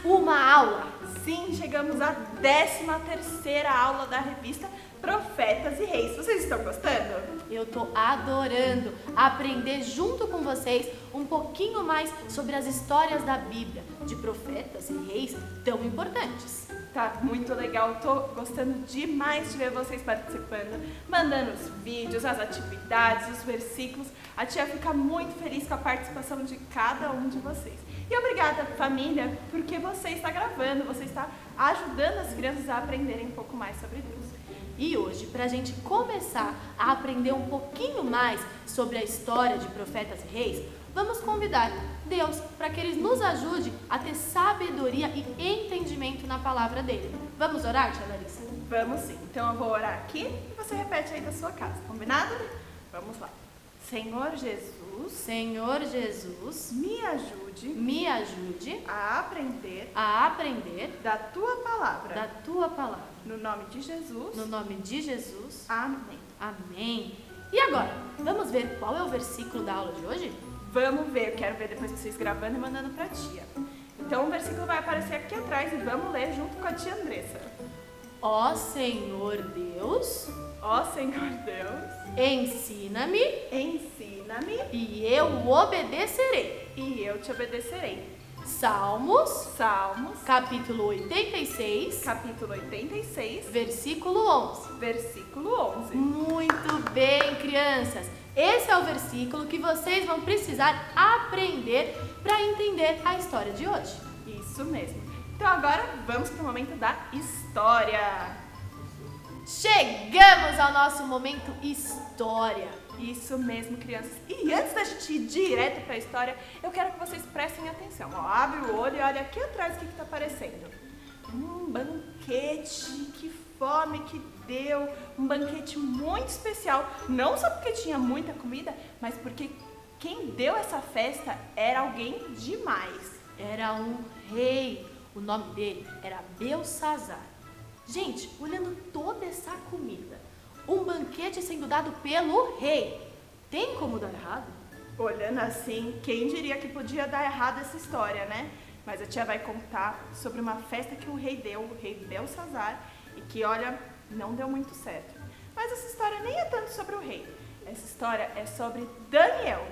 uma aula. Sim, chegamos à 13ª aula da revista Profetas e Reis. Vocês estão gostando? Eu tô adorando aprender junto com vocês um pouquinho mais sobre as histórias da Bíblia, de profetas e reis tão importantes. Tá muito legal, tô gostando demais de ver vocês participando, mandando os vídeos, as atividades, os versículos. A tia fica muito feliz com a participação de cada um de vocês. E obrigada, família, porque você está gravando, você está ajudando as crianças a aprenderem um pouco mais sobre Deus. E hoje, para a gente começar a aprender um pouquinho mais sobre a história de profetas e reis, vamos convidar Deus para que Ele nos ajude a ter sabedoria e entendimento na palavra dele. Vamos orar, tia Larissa? Vamos sim. Então eu vou orar aqui e você repete aí da sua casa, combinado? Vamos lá. Senhor Jesus, me ajude a aprender da tua palavra. No nome de Jesus. Amém. Amém. E agora, vamos ver qual é o versículo da aula de hoje? Vamos ver, eu quero ver depois vocês gravando e mandando pra tia. Então o versículo vai aparecer aqui atrás e vamos ler junto com a tia Andressa. Ó Senhor Deus, ensina-me e eu obedecerei. E eu te obedecerei. Salmos, capítulo 86, versículo 11. Muito bem, crianças. Esse é o versículo que vocês vão precisar aprender para entender a história de hoje. Isso mesmo. Então agora vamos para o momento da história. Chegamos ao nosso momento história. Isso mesmo, crianças. E antes da gente ir direto para a história, eu quero que vocês prestem atenção. Ó, abre o olho e olha aqui atrás o que está aparecendo. Um banquete, que fome que deu. Um banquete muito especial. Não só porque tinha muita comida, mas porque quem deu essa festa era alguém demais. Era um rei. O nome dele era Belsazar. Gente, olhando toda essa comida, um banquete sendo dado pelo rei, tem como dar errado? Olhando assim, quem diria que podia dar errado essa história, né? Mas a tia vai contar sobre uma festa que o rei deu, o rei Belsazar, e que, olha, não deu muito certo. Mas essa história nem é tanto sobre o rei. Essa história é sobre Daniel.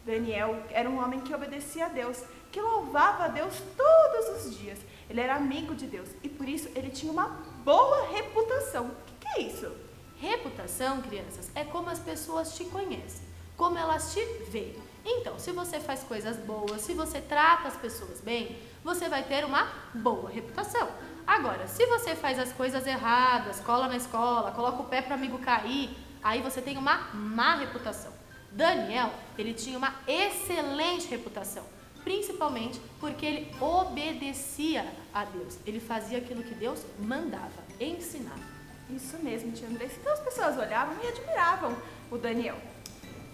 Daniel era um homem que obedecia a Deus, que louvava a Deus todos os dias. Ele era amigo de Deus e por isso ele tinha uma boa reputação. O que é isso? Reputação, crianças, é como as pessoas te conhecem, como elas te veem. Então, se você faz coisas boas, se você trata as pessoas bem, você vai ter uma boa reputação. Agora, se você faz as coisas erradas, cola na escola, coloca o pé para o amigo cair, aí você tem uma má reputação. Daniel, ele tinha uma excelente reputação, principalmente porque ele obedecia a Deus. Ele fazia aquilo que Deus mandava, ensinava. Isso mesmo, tia Andressa. Então as pessoas olhavam e admiravam o Daniel.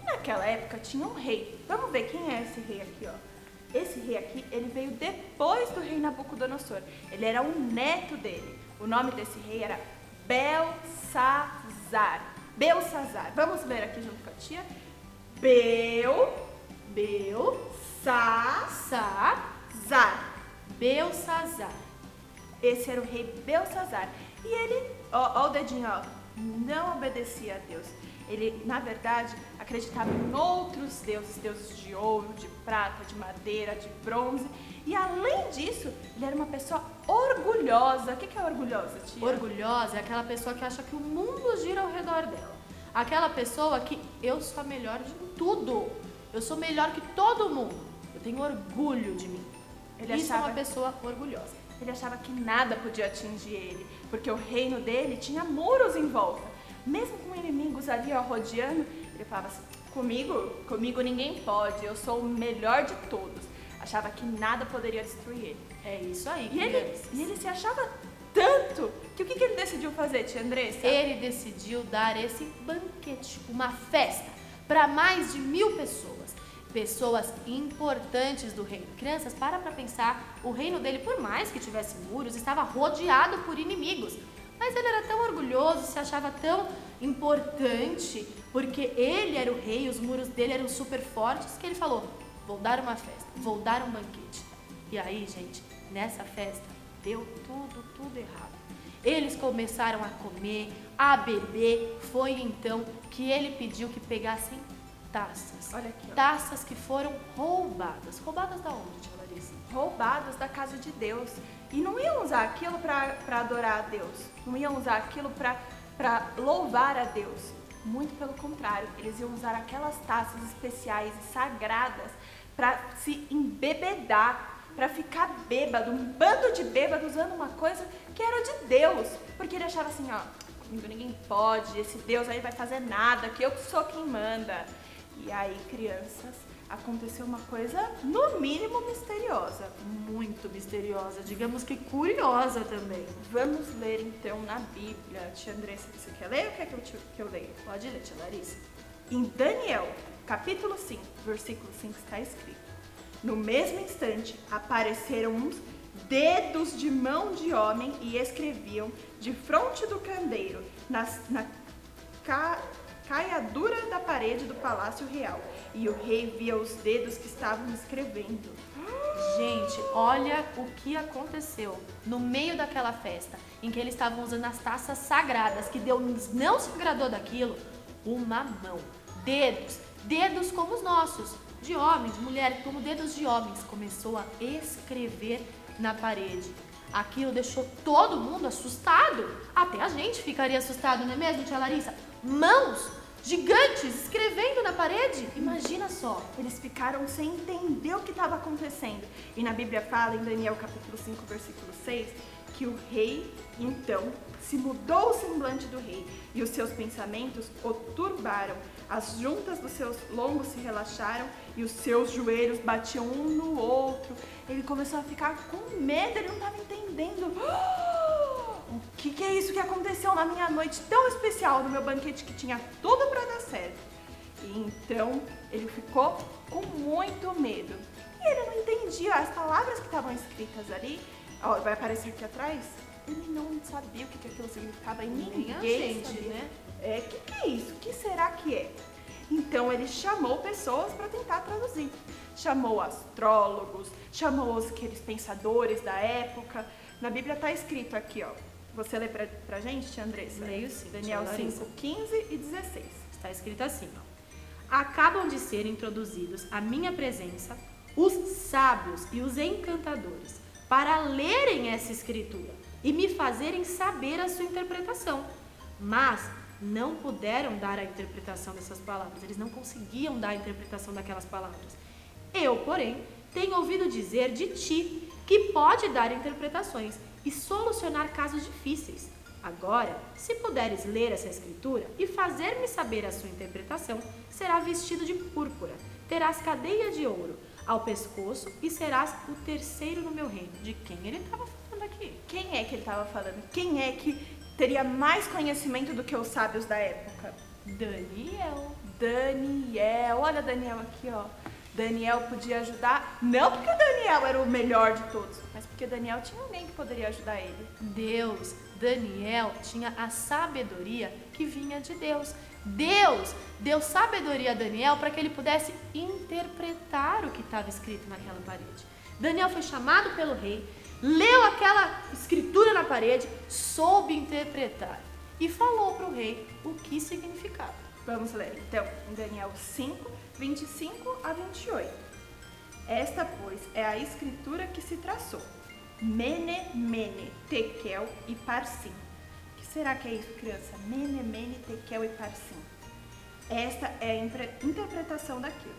Naquela época tinha um rei. Vamos ver quem é esse rei aqui, ó. Esse rei aqui, ele veio depois do rei Nabucodonosor. Ele era um neto dele. O nome desse rei era Belsazar. Vamos ler aqui junto com a tia. Belsazar. Esse era o rei Belsazar. E ele, ó o dedinho, ó, não obedecia a Deus. Ele, na verdade, acreditava em outros deuses, deuses de ouro, de prata, de madeira, de bronze. E além disso, ele era uma pessoa orgulhosa. O que é orgulhosa, tia? Orgulhosa é aquela pessoa que acha que o mundo gira ao redor dela. Aquela pessoa que eu sou a melhor de tudo. Eu sou melhor que todo mundo. Eu tenho orgulho de mim. Isso é uma pessoa orgulhosa. Ele achava que nada podia atingir ele, porque o reino dele tinha muros em volta. Mesmo com inimigos ali, ó, rodeando, ele falava assim, comigo ninguém pode, eu sou o melhor de todos. Achava que nada poderia destruir ele. É isso aí, e ele se achava tanto que o que ele decidiu fazer, tia Andressa? Ele decidiu dar esse banquete, uma festa, para mais de 1000 pessoas. Pessoas importantes do reino. Crianças, para pensar, o reino dele, por mais que tivesse muros, estava rodeado por inimigos. Mas ele era tão orgulhoso, se achava tão importante, porque ele era o rei, os muros dele eram super fortes, que ele falou, vou dar uma festa, vou dar um banquete. E aí, gente, Nessa festa, deu tudo errado. Eles começaram a comer, a beber. Foi então que ele pediu que pegassem taças. Olha aqui, ó. Taças que foram roubadas. Roubadas da onde, tia Larissa? Roubadas da casa de Deus. E não iam usar aquilo para adorar a Deus. Não iam usar aquilo para louvar a Deus. Muito pelo contrário, eles iam usar aquelas taças especiais e sagradas para se embebedar, para ficar bêbado, um bando de bêbados usando uma coisa que era de Deus. Porque ele achava assim, ó, comigo ninguém pode, esse Deus aí vai fazer nada, que eu que sou quem manda. E aí, crianças, aconteceu uma coisa, no mínimo, misteriosa. Muito misteriosa, digamos que curiosa também. Vamos ler, então, na Bíblia. Tia Andressa, você quer ler ou quer que eu leia? Pode ler, tia Larissa. Em Daniel, capítulo 5, versículo 5, está escrito: no mesmo instante, apareceram uns dedos de mão de homem e escreviam de fronte do candeeiro, na caiadura da parede do palácio real. E o rei via os dedos que estavam escrevendo. Gente, olha o que aconteceu no meio daquela festa, em que eles estavam usando as taças sagradas, que Deus não se agradou daquilo. Uma mão, dedos como os nossos, de homens, de mulheres, como dedos de homens, começou a escrever na parede. Aquilo deixou todo mundo assustado. Até a gente ficaria assustado, não é mesmo, tia Larissa? Mãos gigantes escrevendo na parede. Imagina só. Eles ficaram sem entender o que estava acontecendo. E na Bíblia fala, em Daniel capítulo 5, versículo 6, que o rei, então, se mudou o semblante do rei, e os seus pensamentos o turbaram. As juntas dos seus lombos se relaxaram, e os seus joelhos batiam um no outro. Ele começou a ficar com medo, ele não estava entendendo. O que é isso que aconteceu na minha noite tão especial, no meu banquete que tinha tudo para dar certo? E então ele ficou com muito medo. E ele não entendia as palavras que estavam escritas ali. Ó, vai aparecer aqui atrás. Ele não sabia o que aquilo significava e ninguém a gente, sabia. né? Que é isso? O que será que é? Então ele chamou pessoas para tentar traduzir. Chamou astrólogos, chamou aqueles pensadores da época. Na Bíblia está escrito aqui, ó. Você lê pra gente, tia Andressa? Leio sim. Daniel 5, 15 e 16. Está escrito assim, ó. Acabam de ser introduzidos à minha presença os sábios e os encantadores para lerem essa escritura e me fazerem saber a sua interpretação. Mas não puderam dar a interpretação dessas palavras. Eles não conseguiam dar a interpretação daquelas palavras. Eu, porém, tenho ouvido dizer de ti que pode dar interpretações e solucionar casos difíceis. Agora, se puderes ler essa escritura e fazer-me saber a sua interpretação, será vestido de púrpura, terás cadeia de ouro ao pescoço e serás o terceiro no meu reino. De quem ele estava falando aqui? Quem é que ele estava falando? Quem é que teria mais conhecimento do que os sábios da época? Daniel. Olha Daniel aqui, ó. Daniel podia ajudar, não porque Daniel era o melhor de todos, mas porque Daniel tinha alguém que poderia ajudar ele. Daniel tinha a sabedoria que vinha de Deus. Deus deu sabedoria a Daniel para que ele pudesse interpretar o que estava escrito naquela parede. Daniel foi chamado pelo rei, leu aquela escritura na parede, soube interpretar e falou para o rei o que significava. Vamos ler, então, em Daniel 5, 25 a 28. Esta, pois, é a escritura que se traçou. Mene, Mene, Tekel e Parsim. O que será que é isso, criança? Mene, Mene, Tekel e Parsim. Esta é a interpretação daquilo.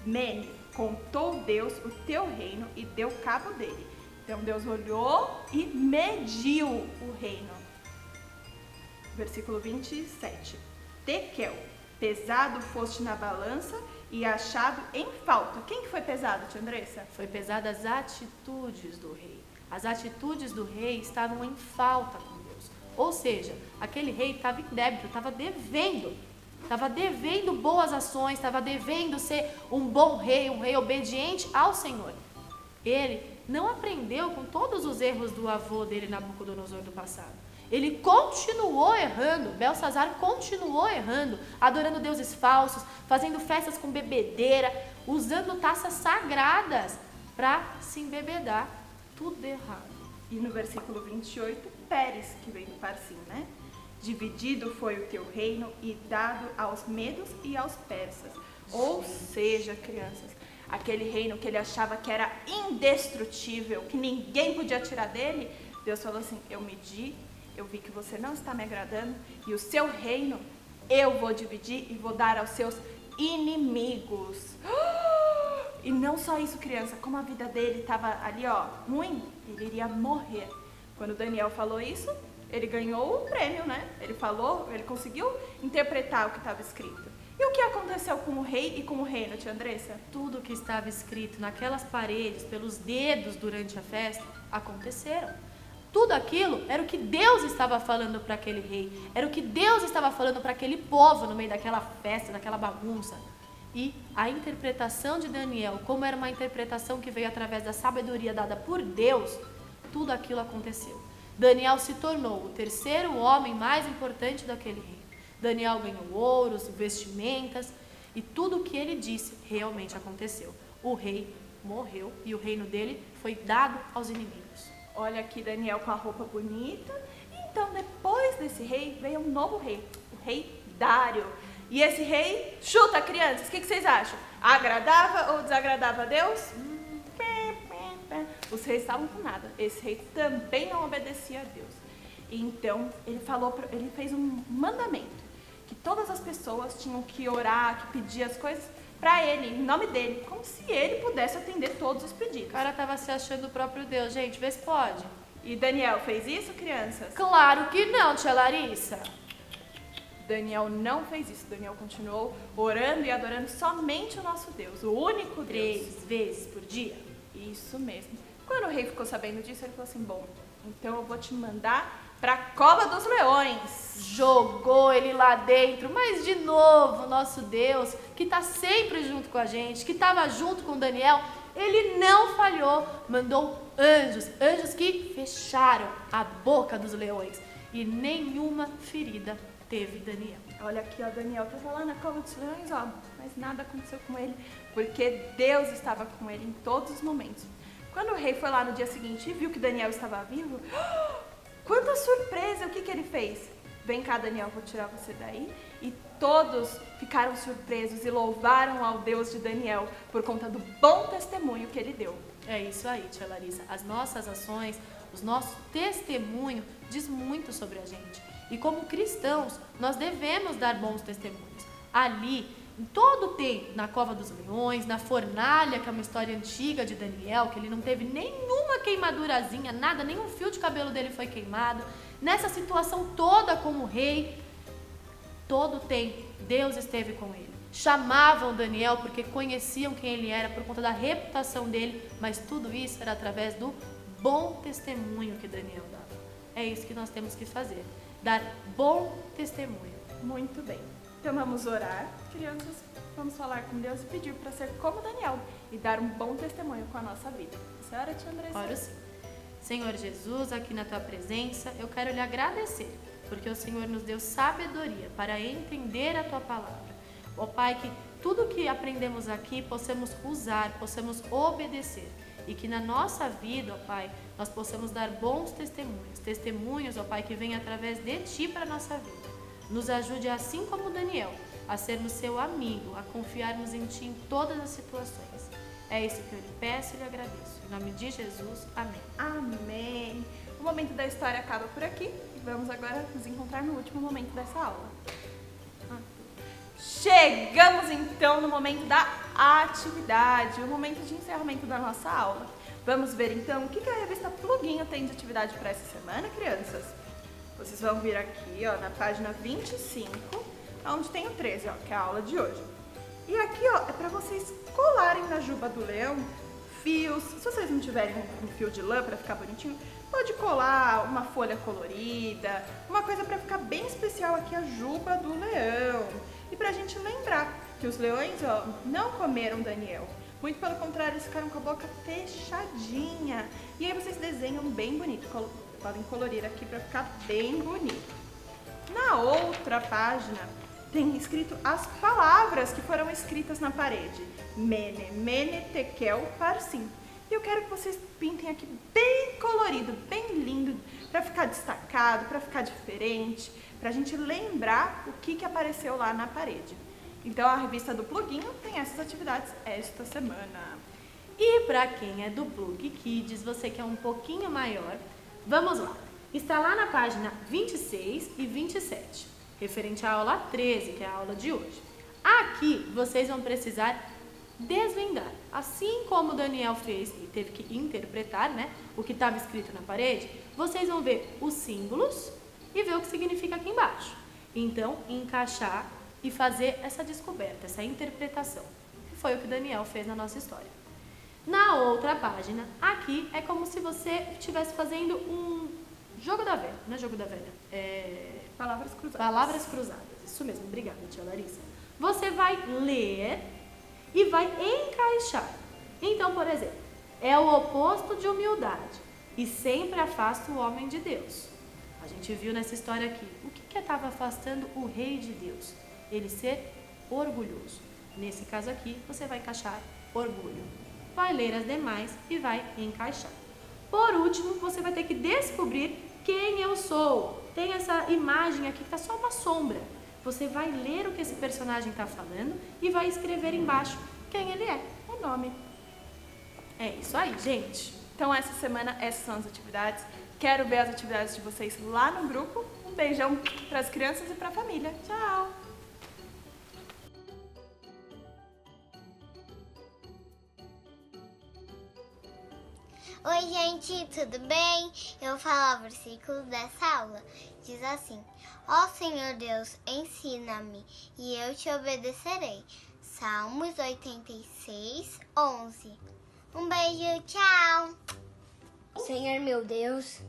Mene, contou Deus o teu reino e deu cabo dele. Então Deus olhou e mediu o reino. Versículo 27. Tekel, pesado foste na balança e achado em falta. Quem que foi pesado, tia Andressa? Foi pesado as atitudes do rei. As atitudes do rei estavam em falta com Deus. Ou seja, aquele rei estava em débito, estava devendo boas ações, estava devendo ser um bom rei, um rei obediente ao Senhor. Ele não aprendeu com todos os erros do avô dele, Nabucodonosor, do passado. Ele continuou errando, Belsazar continuou errando, adorando deuses falsos, fazendo festas com bebedeira, usando taças sagradas para se embebedar. tudo errado. E no versículo 28, Pérez, que vem do Parsim, né? Dividido foi o teu reino e dado aos medos e aos persas. Ou seja, crianças, aquele reino que ele achava que era indestrutível, que ninguém podia tirar dele, Deus falou assim, eu medi, eu vi que você não está me agradando, e o seu reino eu vou dividir e vou dar aos seus inimigos. E não só isso, criança, como a vida dele estava ali, ó, ruim, ele iria morrer. Quando Daniel falou isso, ele ganhou o prêmio, né? Ele falou, ele conseguiu interpretar o que estava escrito. E o que aconteceu com o rei e com o reino, tia Andressa? Tudo que estava escrito naquelas paredes, pelos dedos durante a festa, aconteceram. Tudo aquilo era o que Deus estava falando para aquele rei, era o que Deus estava falando para aquele povo no meio daquela festa, daquela bagunça. E a interpretação de Daniel, como era uma interpretação que veio através da sabedoria dada por Deus, tudo aquilo aconteceu. Daniel se tornou o terceiro homem mais importante daquele reino. Daniel ganhou ouros, vestimentas, e tudo o que ele disse realmente aconteceu. O rei morreu e o reino dele foi dado aos inimigos. Olha aqui Daniel com a roupa bonita. Então, depois desse rei, veio um novo rei, o rei Dário. E esse rei, chuta, crianças, o que vocês acham? Agradava ou desagradava a Deus? Os reis estavam com nada. Esse rei também não obedecia a Deus. Então, ele fez um mandamento, que todas as pessoas tinham que orar, que pedir as coisas para ele, em nome dele, como se ele pudesse atender todos os pedidos. O cara estava se achando o próprio Deus. Gente, vê se pode. E Daniel fez isso, crianças? Claro que não, tia Larissa. Daniel não fez isso. Daniel continuou orando e adorando somente o nosso Deus, o único Deus. 3 vezes por dia. Isso mesmo. Quando o rei ficou sabendo disso, ele falou assim, bom, então eu vou te mandar para a cova dos leões. Jogou ele lá dentro, mas de novo, nosso Deus, que está sempre junto com a gente, que estava junto com Daniel, ele não falhou, mandou anjos que fecharam a boca dos leões e nenhuma ferida teve Daniel. Olha aqui, ó, Daniel estava lá na cova dos leões, ó, mas nada aconteceu com ele, porque Deus estava com ele em todos os momentos. Quando o rei foi lá no dia seguinte e viu que Daniel estava vivo, quanta surpresa! O que ele fez? Vem cá, Daniel, vou tirar você daí. E todos ficaram surpresos e louvaram ao Deus de Daniel por conta do bom testemunho que ele deu. É isso aí, tia Larissa. As nossas ações, os nossos testemunhos diz muito sobre a gente. E como cristãos, nós devemos dar bons testemunhos. Ali, em todo o tempo, na cova dos leões, na fornalha, que é uma história antiga de Daniel, que ele não teve nenhuma queimadurazinha, nada, nenhum fio de cabelo dele foi queimado. Nessa situação toda como rei, todo o tempo, Deus esteve com ele. Chamavam Daniel porque conheciam quem ele era por conta da reputação dele, mas tudo isso era através do bom testemunho que Daniel dava. É isso que nós temos que fazer, dar bom testemunho. Muito bem. Então vamos orar, crianças, vamos falar com Deus e pedir para ser como Daniel e dar um bom testemunho com a nossa vida. Você ora, tia Andressa? Oro sim. Senhor Jesus, aqui na tua presença, eu quero lhe agradecer, porque o Senhor nos deu sabedoria para entender a tua palavra. Ó Pai, que tudo que aprendemos aqui possamos usar, possamos obedecer e que na nossa vida, ó Pai, nós possamos dar bons testemunhos, ó Pai, que vêm através de Ti para a nossa vida. Nos ajude, assim como Daniel, a sermos seu amigo, a confiarmos em Ti em todas as situações. É isso que eu lhe peço e lhe agradeço. Em nome de Jesus, amém. Amém. O momento da história acaba por aqui e vamos agora nos encontrar no último momento dessa aula. Chegamos então no momento da atividade, o momento de encerramento da nossa aula. Vamos ver então o que a revista Pluguinho tem de atividade para essa semana, crianças? Vocês vão vir aqui, ó, na página 25, onde tem o 13, ó, que é a aula de hoje. E aqui, ó, é para vocês colarem na juba do leão fios. Se vocês não tiverem um fio de lã para ficar bonitinho, pode colar uma folha colorida, uma coisa para ficar bem especial aqui, a juba do leão. E pra gente lembrar que os leões, ó, não comeram Daniel. Muito pelo contrário, eles ficaram com a boca fechadinha. E aí vocês desenham bem bonito. Podem colorir aqui para ficar bem bonito. Na outra página tem escrito as palavras que foram escritas na parede. Mene, mene, tekel, parsim. E eu quero que vocês pintem aqui bem colorido, bem lindo, para ficar destacado, para ficar diferente, para a gente lembrar o que apareceu lá na parede. Então a revista do Pluguinho tem essas atividades esta semana. E para quem é do Plug Kids, você que é um pouquinho maior, vamos lá. Está lá na página 26 e 27, referente à aula 13, que é a aula de hoje. Aqui vocês vão precisar desvendar, assim como o Daniel fez e teve que interpretar, né, o que estava escrito na parede. Vocês vão ver os símbolos e ver o que significa aqui embaixo. Então, encaixar e fazer essa descoberta, essa interpretação, que foi o que o Daniel fez na nossa história. Na outra página, aqui é como se você estivesse fazendo um jogo da velha, não é jogo da velha, Palavras cruzadas. Palavras cruzadas, isso mesmo, obrigada, tia Larissa. Você vai ler e vai encaixar. Então, por exemplo, é o oposto de humildade e sempre afasta o homem de Deus. A gente viu nessa história aqui, o que estava afastando o rei de Deus? Ele ser orgulhoso. Nesse caso aqui, você vai encaixar orgulho. Vai ler as demais e vai encaixar. Por último, você vai ter que descobrir quem eu sou. Tem essa imagem aqui que está só uma sombra. Você vai ler o que esse personagem está falando e vai escrever embaixo quem ele é, o nome. É isso aí, gente. Então essa semana essas são as atividades. Quero ver as atividades de vocês lá no grupo. Um beijão para as crianças e para a família. Tchau! Oi, gente, tudo bem? Eu vou falar o versículo dessa aula. Diz assim: Ó Senhor Deus, ensina-me e eu te obedecerei. Salmos 86, 11. Um beijo, tchau! Senhor meu Deus,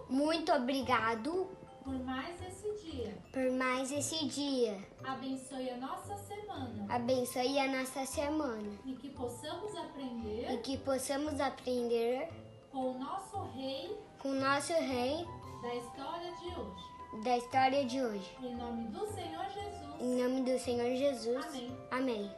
muito obrigado por mais esse dia. por mais esse dia. Abençoe a nossa semana Abençoe a nossa semana e que possamos e aprender que possamos aprender com o nosso Rei com o nosso Rei da história de hoje. da história de hoje. Em nome do Senhor Jesus. Em nome do Senhor Jesus. Amém. Amém.